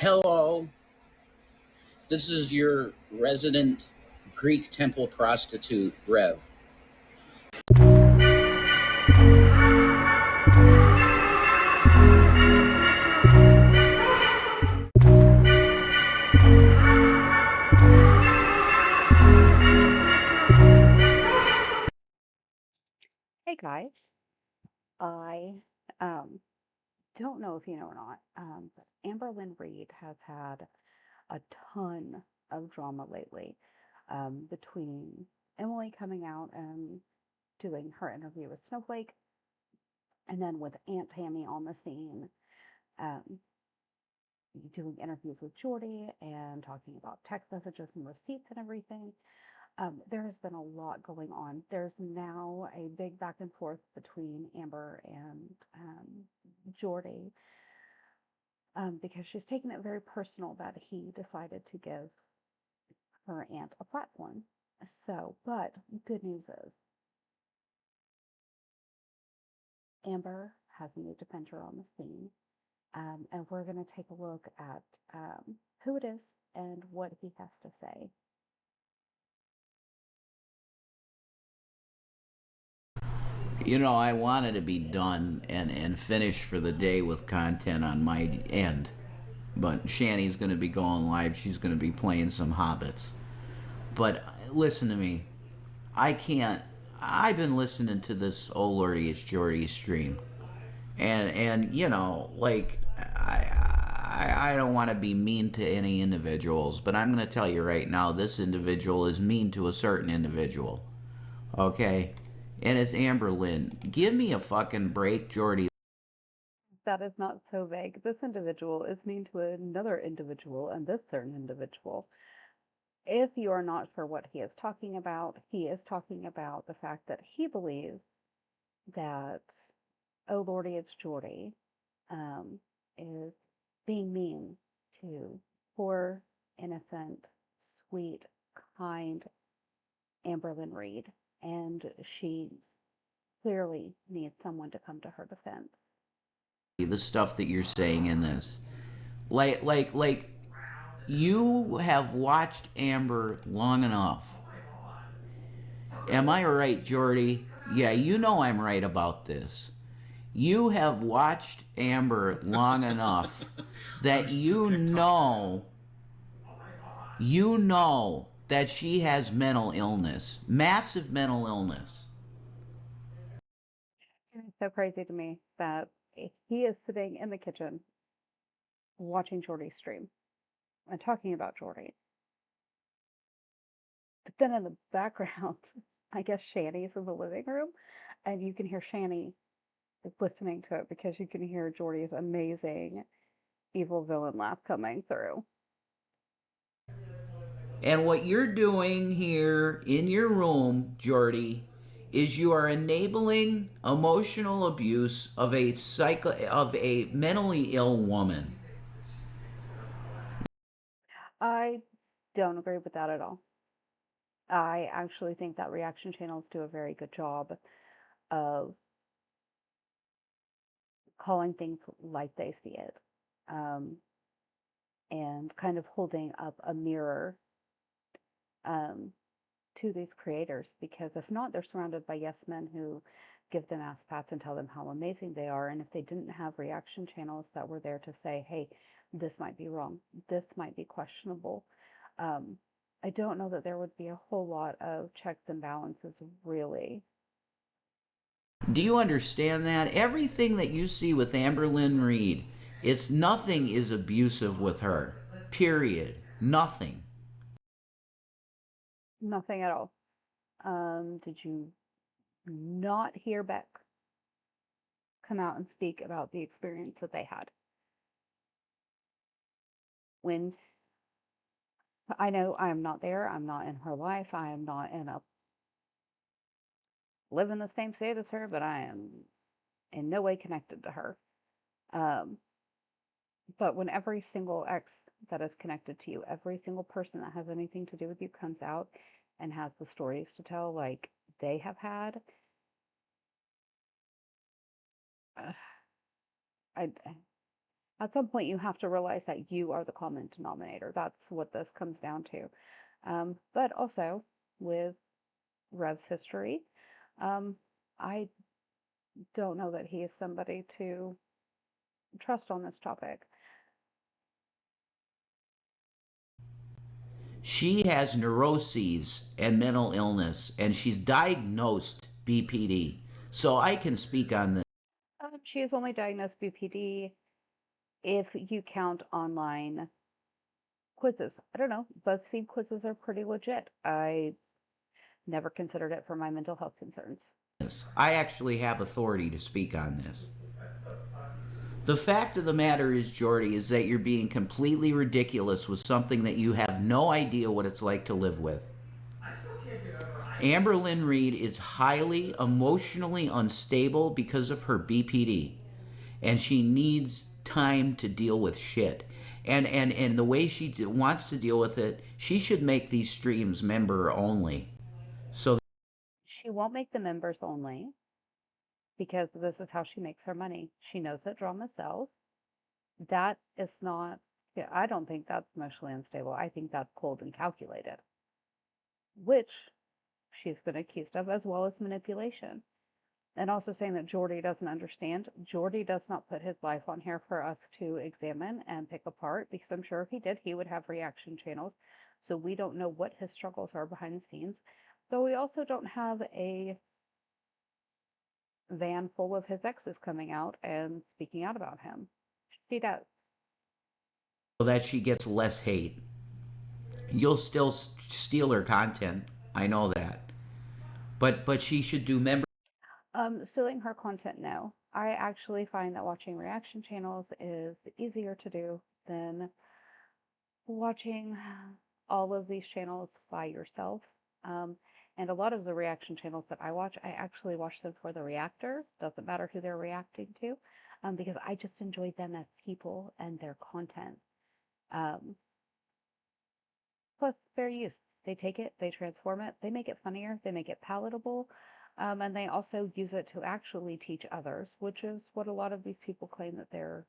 Hello, this is your resident Greek temple prostitute, Rev. Hey guys, I um, don't know if you know or not, but Amberlynn Reid has had a ton of drama lately between Emily coming out and doing her interview with Snowflake, and then with Aunt Tammy on the scene um, doing interviews with Jordy and talking about text messages and receipts and everything. There has been a lot going on. There's now a big back and forth between Amber and Jordy because she's taken it very personal that he decided to give her aunt a platform. So, but good news is Amber has a new defender on the scene, and we're going to take a look at who it is and what he has to say. I wanted to be done and finished for the day with content on my end. But Shanny's going to be going live. She's going to be playing some Hobbits. But listen to me. I can't. I've been listening to this Oh Lordy It's Jordy stream. And I don't want to be mean to any individuals, but I'm going to tell you right now, this individual is mean to a certain individual. Okay? And it's Amberlynn. Give me a fucking break, Jordy. That is not so vague. This individual is mean to another individual and this certain individual. If you are not sure what he is talking about the fact that he believes that Oh Lordy, it's Jordy um, is being mean to poor, innocent, sweet, kind Amberlynn Reid, and she clearly needs someone to come to her defense. The stuff that you're saying in this. Like, you have watched Amber long enough. Am I right, Jordy? Yeah, you know I'm right about this. You have watched Amber long enough that you know that she has mental illness, massive mental illness. And it's so crazy to me that he is sitting in the kitchen watching Jordy stream and talking about Jordy. But then in the background, I guess Shanny's in the living room, and you can hear Shanny listening to it because you can hear Jordy's amazing evil villain laugh coming through. And what you're doing here in your room, Jordy, is you are enabling emotional abuse of a mentally ill woman. I don't agree with that at all. I actually think that reaction channels do a very good job of calling things like they see it, um, and kind of holding up a mirror um, to these creators. Because if not, they're surrounded by yes men who give them ass pats and tell them how amazing they are. And if they didn't have reaction channels that were there to say, hey, this might be wrong, this might be questionable, um, I don't know that there would be a whole lot of checks and balances, really. Do you understand that? Everything that you see with Amberlynn Reid, it's nothing is abusive with her. Period. Nothing. Nothing at all. Did you not hear Beck come out and speak about the experience that they had? When I know I am not there, I'm not in her life, I am not in a live in the same state as her, but I am in no way connected to her. Um, but when every single ex that is connected to you, every single person that has anything to do with you comes out and has the stories to tell like they have had, uh, I At some point, you have to realize that you are the common denominator. That's what this comes down to. But also, with Rev's history, um, I don't know that he is somebody to trust on this topic. She has neuroses and mental illness, and she's diagnosed BPD. So I can speak on this. She is only diagnosed BPD if you count online quizzes. I don't know. BuzzFeed quizzes are pretty legit. I never considered it for my mental health concerns. I actually have authority to speak on this. The fact of the matter is, Jordy, is that you're being completely ridiculous with something that you have no idea what it's like to live with. Amberlynn Reid is highly emotionally unstable because of her BPD, and she needs time to deal with shit. And the way she wants to deal with it, she should make these streams member only. So She won't make the members only because this is how she makes her money. She knows that drama sells. That is not, yeah, I don't think that's emotionally unstable. I think that's cold and calculated, which she's been accused of, as well as manipulation. And also saying that Jordy doesn't understand. Jordy does not put his life on here for us to examine and pick apart, because I'm sure if he did, he would have reaction channels. So we don't know what his struggles are behind the scenes. Though we also don't have a van full of his exes coming out and speaking out about him. She does. that she gets less hate. You'll still steal her content. I know that. But she should do member. Stealing her content, no. I actually find that watching reaction channels is easier to do than watching all of these channels by yourself. Um, and a lot of the reaction channels that I watch, I actually watch them for the reactor. Doesn't matter who they're reacting to, because I just enjoy them as people and their content. Um, Plus, fair use. They take it, they transform it, they make it funnier, they make it palatable, and they also use it to actually teach others, which is what a lot of these people claim that their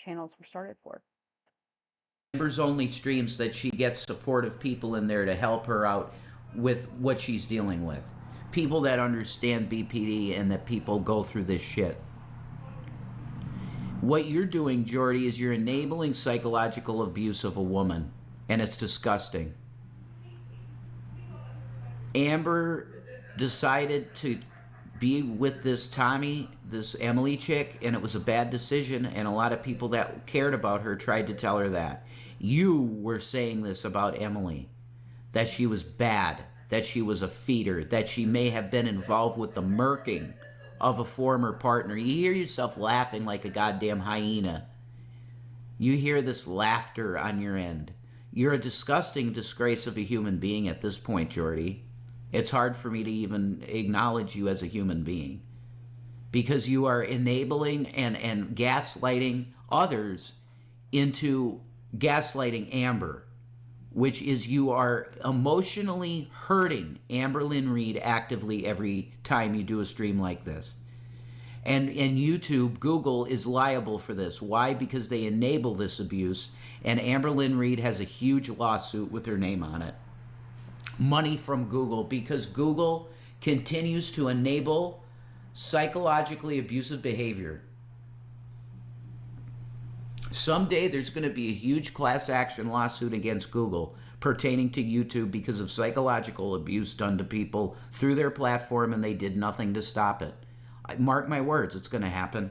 channels were started for. Members only streams that she gets supportive people in there to help her out with what she's dealing with. People that understand BPD and that people go through this shit. What you're doing, Jordy, is you're enabling psychological abuse of a woman, and it's disgusting. Amber decided to be with this Tommy, this Emily chick, and it was a bad decision, and a lot of people that cared about her tried to tell her that. You were saying this about Emily, that she was bad, that she was a feeder, that she may have been involved with the murking of a former partner. You hear yourself laughing like a goddamn hyena. You hear this laughter on your end. You're a disgusting disgrace of a human being at this point, Jordy. It's hard for me to even acknowledge you as a human being because you are enabling and gaslighting others into gaslighting Amber, which is you are emotionally hurting Amberlynn Reid actively every time you do a stream like this. And YouTube, Google is liable for this. Why? Because they enable this abuse, and Amberlynn Reid has a huge lawsuit with her name on it. Money from Google, because Google continues to enable psychologically abusive behavior. Someday there's going to be a huge class action lawsuit against Google pertaining to YouTube because of psychological abuse done to people through their platform, and they did nothing to stop it. Mark my words, it's going to happen.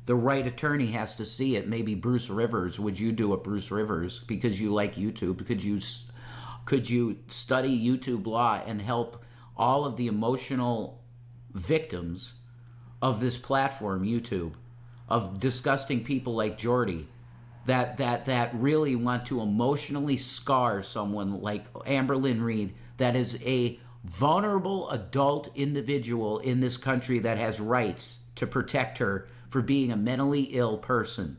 The right attorney has to see it. Maybe Bruce Rivers. Would you do it, Bruce Rivers, because you like YouTube? Could you study YouTube law and help all of the emotional victims of this platform, YouTube, of disgusting people like Jordy, that really want to emotionally scar someone like Amberlynn Reid, that is a vulnerable adult individual in this country that has rights to protect her for being a mentally ill person.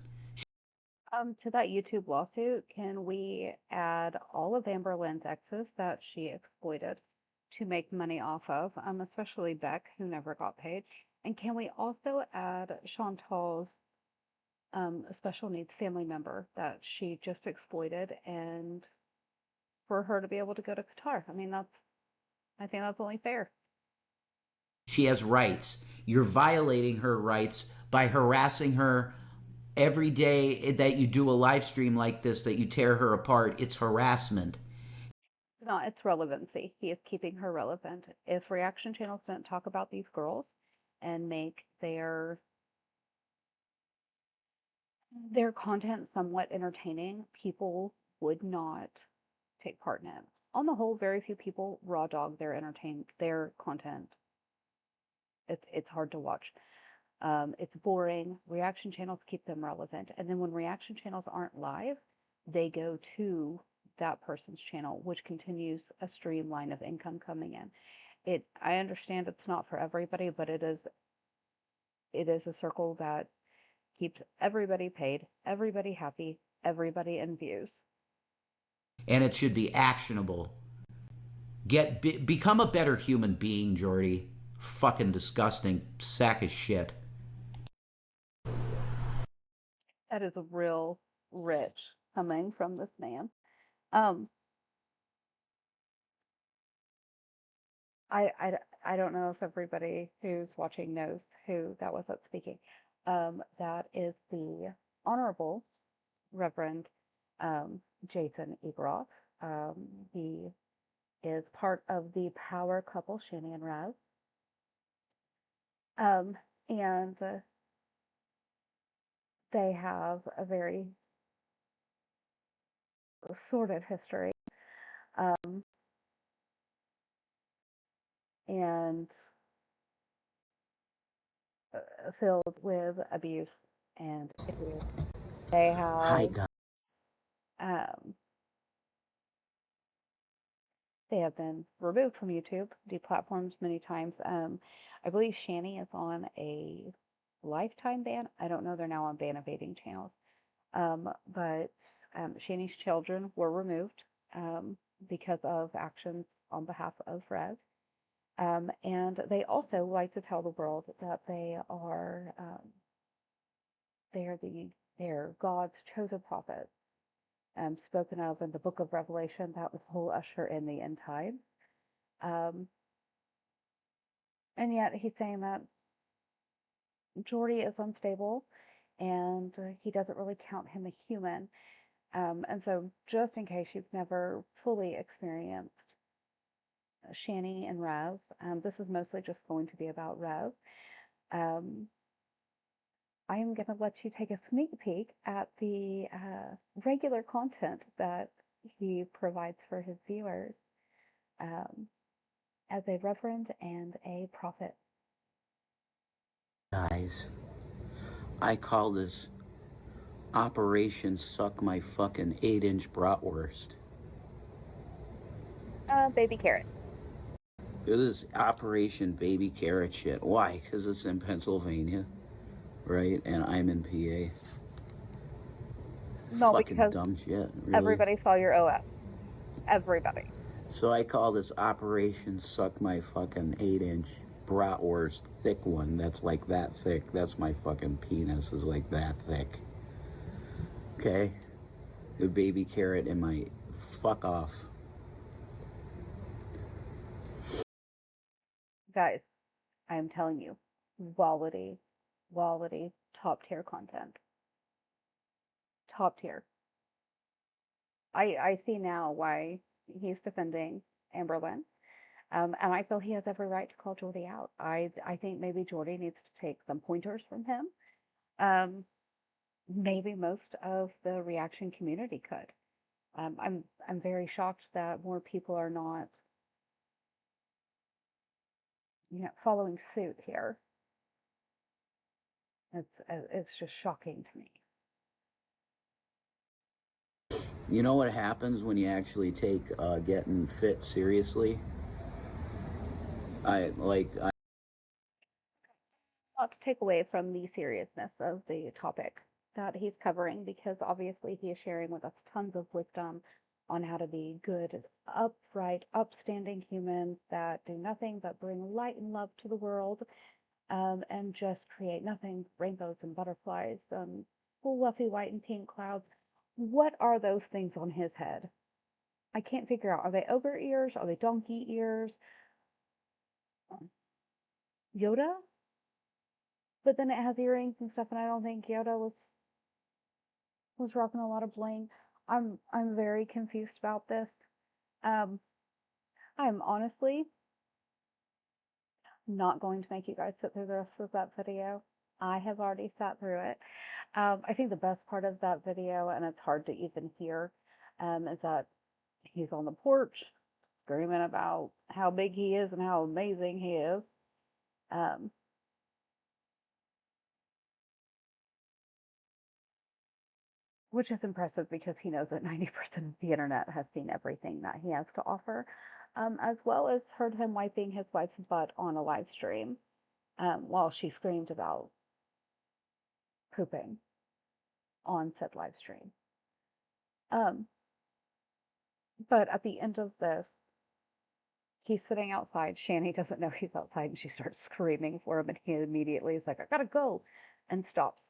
To that YouTube lawsuit, can we add all of Amberlynn's exes that she exploited to make money off of, especially Beck, who never got paid? And can we also add Chantal's a special needs family member that she just exploited, and for her to be able to go to Qatar. I mean, I think that's only fair. She has rights. You're violating her rights by harassing her every day that you do a live stream like this, that you tear her apart. It's harassment. It's not, it's relevancy. He is keeping her relevant. If reaction channels didn't talk about these girls and make their content somewhat entertaining, people would not take part in it. On the whole, very few people raw dog their content. It's hard to watch. It's boring. Reaction channels keep them relevant, and then when reaction channels aren't live, they go to that person's channel, which continues a streamline of income coming in. I understand it's not for everybody, but it is a circle that keeps everybody paid, everybody happy, everybody in views. And it should be actionable. Become a better human being, Jordy. Fucking disgusting sack of shit. That is a real rich coming from this man. Um, I don't know if everybody who's watching knows who that was that's speaking. That is the Honorable Reverend um, Jason Egroff. He is part of the power couple, Shani and Rev. Um, and they have a very sordid history, um, and filled with abuse and issues. They Hi, have God. um, they have been removed from YouTube, deplatformed many times. I believe Shani is on a lifetime ban. I don't know. They're now on ban evading channels. But Shani's children were removed um, because of actions on behalf of Rev. And they also like to tell the world that they're God's chosen prophets, spoken of in the Book of Revelation that will usher in the end times. Um, and yet he's saying that Jordy is unstable, and he doesn't really count him a human. And so, just in case you've never fully experienced Shani and Rev, this is mostly just going to be about Rev. Um, I am going to let you take a sneak peek at the regular content that he provides for his viewers um, as a reverend and a prophet. Guys, I call this Operation Suck My Fucking 8-inch Bratwurst. Baby carrot. It is Operation Baby Carrot shit. Why? Because it's in Pennsylvania, right? And I'm in PA. No, Fucking because dumb shit, really. everybody saw your OS. Everybody. So I call this Operation Suck My Fucking 8-inch Bratwurst, thick one. That's like that thick. That's my fucking penis is like that thick. Okay? The baby carrot in my fuck off. Guys, I am telling you, quality, quality, top tier content. Top tier. I see now why he's defending Amberlynn. And I feel he has every right to call Jordy out. I think maybe Jordy needs to take some pointers from him. Um, Maybe most of the reaction community could. I'm very shocked that more people are not, following suit here. It's just shocking to me. You know what happens when you actually take getting fit seriously? I Not to take away from the seriousness of the topic that he's covering, because obviously he is sharing with us tons of wisdom on how to be good, upright, upstanding humans that do nothing but bring light and love to the world, and just create nothing, rainbows and butterflies. fluffy white and pink clouds. What are those things on his head? I can't figure out. Are they ogre ears? Are they donkey ears? Yoda? But then it has earrings and stuff, and I don't think Yoda was rocking a lot of bling. I'm very confused about this. Um, I'm honestly not going to make you guys sit through the rest of that video. I have already sat through it. I think the best part of that video, and it's hard to even hear, is that he's on the porch screaming about how big he is and how amazing he is. Um, which is impressive because he knows that 90% of the internet has seen everything that he has to offer, as well as heard him wiping his wife's butt on a live stream while she screamed about pooping on said live stream. Um, but at the end of this, he's sitting outside. Shani doesn't know he's outside, and she starts screaming for him, and he immediately is like, "I gotta go," and stops.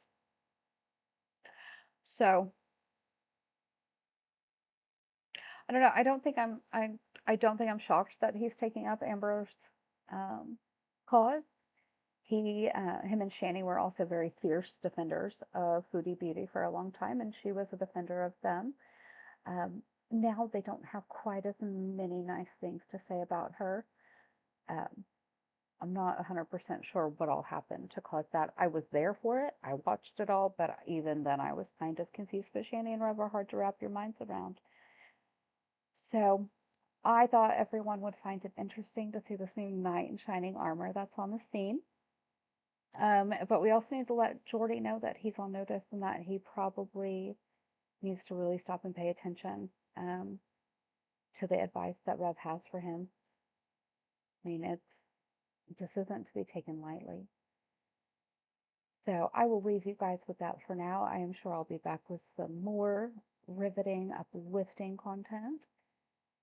So I don't know. I don't think I'm shocked that he's taking up Amber's um, cause. Him and Shani were also very fierce defenders of Foodie Beauty for a long time, and she was a defender of them. Um, Now they don't have quite as many nice things to say about her. Um, I'm not 100% sure what all happened to cause that. I was there for it. I watched it all, but even then I was kind of confused. But Shani and Rev are hard to wrap your minds around. So I thought everyone would find it interesting to see this new knight in shining armor that's on the scene. But we also need to let Jordy know that he's on notice and that he probably needs to really stop and pay attention to the advice that Rev has for him. I mean, this isn't to be taken lightly. So I will leave you guys with that for now. I am sure I'll be back with some more riveting, uplifting content.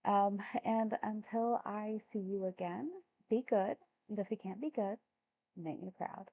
And until I see you again, be good. And if you can't be good, make me proud.